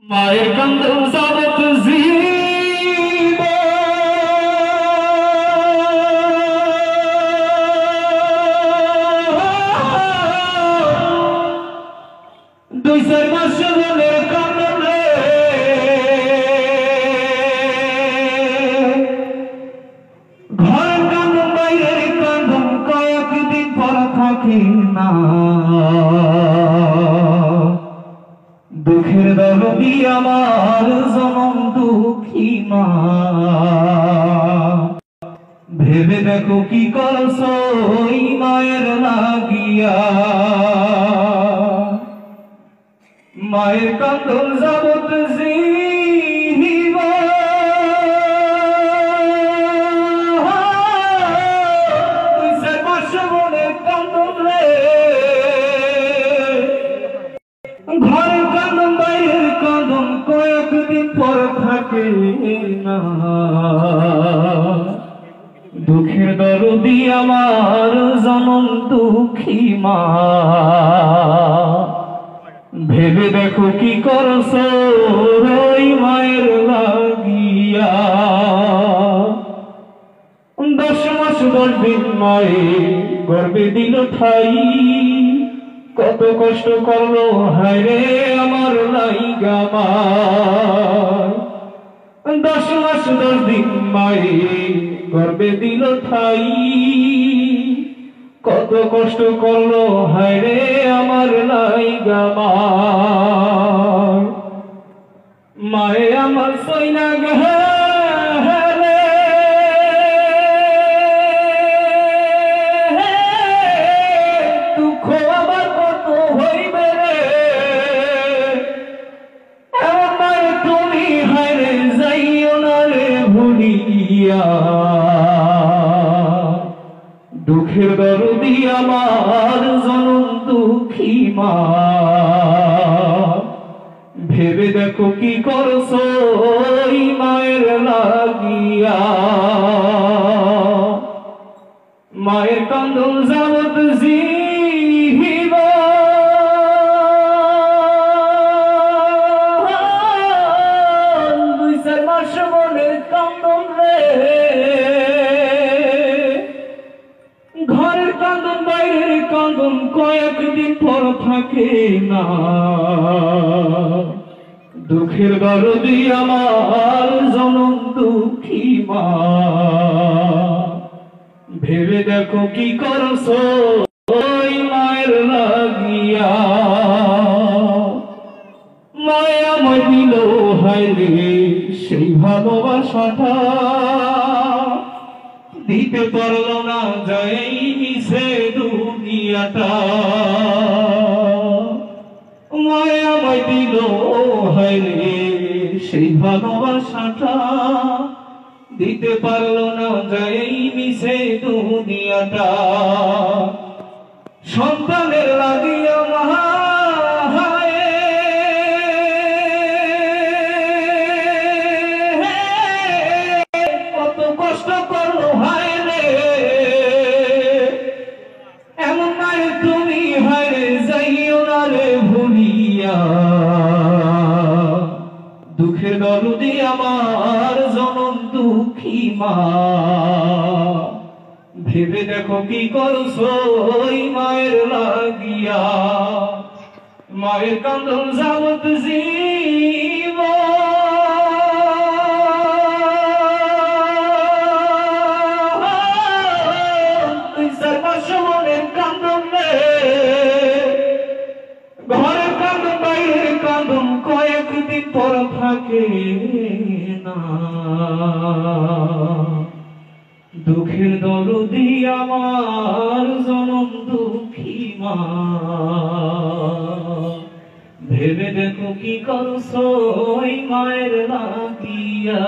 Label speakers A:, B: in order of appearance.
A: মায়ের কান্দে যাবত জীব দুই চার মাস মনের কান্দে ঘরের কান্দন বাইরের কান্দন কয়েকদিন পর থাকে না দুঃখের দরদি আমার জনম দুঃখী মা ভেবে দেখো কি করছো ওই মায়ের লাগিয়া মায়ের কান্দন যাবত জীব দুই চার মাস মনের কান্দন রে ঘরের কান্দন বাইরের কান্দন কয়েকদিন পর থাকে না দুঃখের দরদি আমার জনম দুঃখী মা ভেবে দেখো কি করছো ওই মায়ের লাগিয়া 10 মাস 10 দিন মায়ে গর্ভে দিল ঠাই কত কষ্ট করলো হায় রে আমার লাইগা মা 10 মাস 10 দিন মায়ে গর্ভে দিল ঠাই কত কষ্ট করলো হায় রে আমার লাইগা মা মায়ে আমার সইনা গেলে দুঃখ আবার কত হইবে রে এমন মায়ে তুমি হায় রে যাইও না রে ভুলিয়া দুঃখের দরদি আমার জনম দুঃখী মা ভেবে দেখো কি করছো ওই মায়ের লাগিয়া মায়ের কান্দন যাবত জীব দুই চার মাস মনের কান্দন রে ঘরের কান্দন বাইরের কান্দন কয়েকদিন পর থাকে না দুঃখের দরদি আমার জনম দুঃখী মা ভেবে দেখো কি করছো ওই মায়ের লাগিয়া মায়া আমায় দিল হায় রে সেই ভালোবাসাটা দিতে পারলো না যাই মিশে দুনিয়াটা মায়া আমায় দিল হায় রে সেই ভালোবাসাটা দিতে পারলো না যাই মিশে দুনিয়াটা সন্তানের লাগিয়া মা কত কষ্ট করলো হায় রে এমন মায়ে তুমি হায় রে যাইও না রে ভুলিয়া দুঃখের দরদি আমার জনম দুঃখী মা ভেবে দেখো কি করছো ওই মায়ের লাগিয়া মায়ের কান্দন যাবত জীব দুই চার মাস মনের কান্দন রে ঘরের কান্দন বাইরের কান্দন কয়েকদিন পর থাকে না দুঃখের দরদি আমার জনম দুঃখী মা ভেবে দেখো কি করছো ওই মায়ের লাগিয়া।